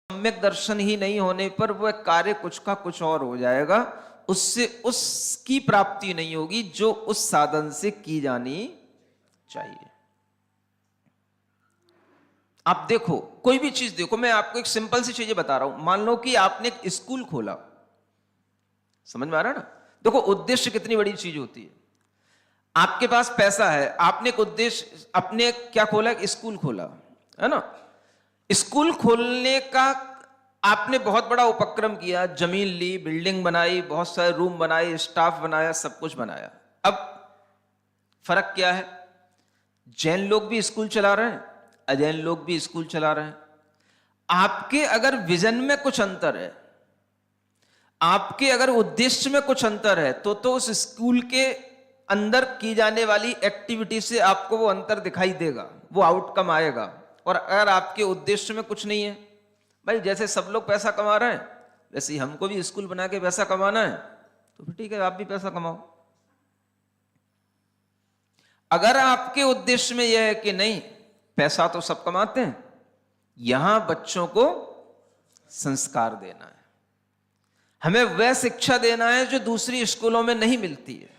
सम्यक दर्शन ही नहीं होने पर वह कार्य कुछ का कुछ और हो जाएगा, उससे उसकी प्राप्ति नहीं होगी जो उस साधन से की जानी चाहिए। आप देखो, कोई भी चीज देखो, मैं आपको एक सिंपल सी चीजें बता रहा हूं। मान लो कि आपने एक स्कूल खोला, समझ में आ रहा है ना? देखो, उद्देश्य कितनी बड़ी चीज होती है। आपके पास पैसा है, आपने एक उद्देश्य, अपने क्या खोला? एक स्कूल खोला, है ना? स्कूल खोलने का आपने बहुत बड़ा उपक्रम किया, जमीन ली, बिल्डिंग बनाई, बहुत सारे रूम बनाए, स्टाफ बनाया, सब कुछ बनाया। अब फर्क क्या है? जैन लोग भी स्कूल चला रहे हैं, अजैन लोग भी स्कूल चला रहे हैं। आपके अगर विजन में कुछ अंतर है, आपके अगर उद्देश्य में कुछ अंतर है, तो उस स्कूल के अंदर की जाने वाली एक्टिविटी से आपको वो अंतर दिखाई देगा, वो आउटकम आएगा। और अगर आपके उद्देश्य में कुछ नहीं है, भाई जैसे सब लोग पैसा कमा रहे हैं वैसे ही हमको भी स्कूल बना के पैसा कमाना है, तो फिर ठीक है, आप भी पैसा कमाओ। अगर आपके उद्देश्य में यह है कि नहीं, पैसा तो सब कमाते हैं, यहां बच्चों को संस्कार देना है, हमें वह शिक्षा देना है जो दूसरी स्कूलों में नहीं मिलती है।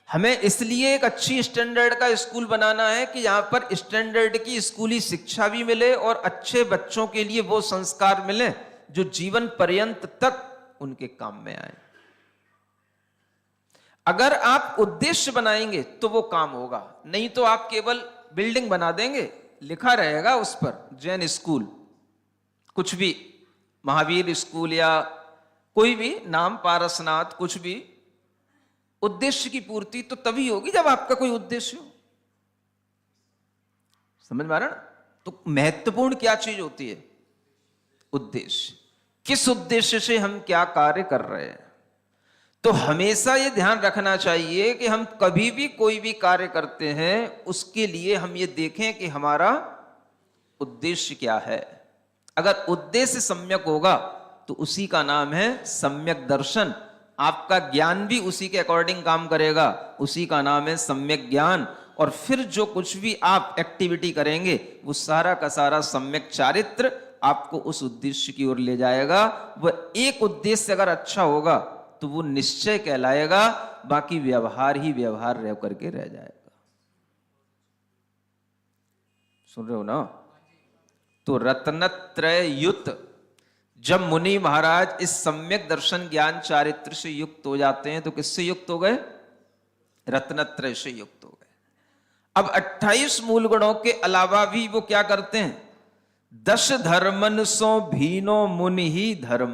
हमें इसलिए एक अच्छी स्टैंडर्ड का स्कूल बनाना है कि यहां पर स्टैंडर्ड की स्कूली शिक्षा भी मिले और अच्छे बच्चों के लिए वो संस्कार मिले जो जीवन पर्यंत तक उनके काम में आए। अगर आप उद्देश्य बनाएंगे तो वो काम होगा, नहीं तो आप केवल बिल्डिंग बना देंगे, लिखा रहेगा उस पर जैन स्कूल, कुछ भी, महावीर स्कूल या कोई भी नाम, पारसनाथ, कुछ भी। उद्देश्य की पूर्ति तो तभी होगी जब आपका कोई उद्देश्य हो। समझ में आ रहा ना? तो महत्वपूर्ण क्या चीज होती है? उद्देश्य। किस उद्देश्य से हम क्या कार्य कर रहे हैं। तो हमेशा यह ध्यान रखना चाहिए कि हम कभी भी कोई भी कार्य करते हैं उसके लिए हम ये देखें कि हमारा उद्देश्य क्या है। अगर उद्देश्य सम्यक होगा तो उसी का नाम है सम्यक दर्शन। आपका ज्ञान भी उसी के अकॉर्डिंग काम करेगा, उसी का नाम है सम्यक ज्ञान। और फिर जो कुछ भी आप एक्टिविटी करेंगे वो सारा का सारा सम्यक चारित्र आपको उस उद्देश्य की ओर ले जाएगा। वह एक उद्देश्य अगर अच्छा होगा तो वो निश्चय कहलाएगा, बाकी व्यवहार ही व्यवहार रह करके रह जाएगा। सुन रहे हो ना? तो रत्नत्रय युक्त जब मुनि महाराज इस सम्यक दर्शन ज्ञान चारित्र से युक्त हो जाते हैं तो किससे युक्त हो गए? रत्नत्रय से युक्त हो गए। अब 28 मूल गुणों के अलावा भी वो क्या करते हैं? 10 धर्मन सो भीनो मुनि ही धर्म।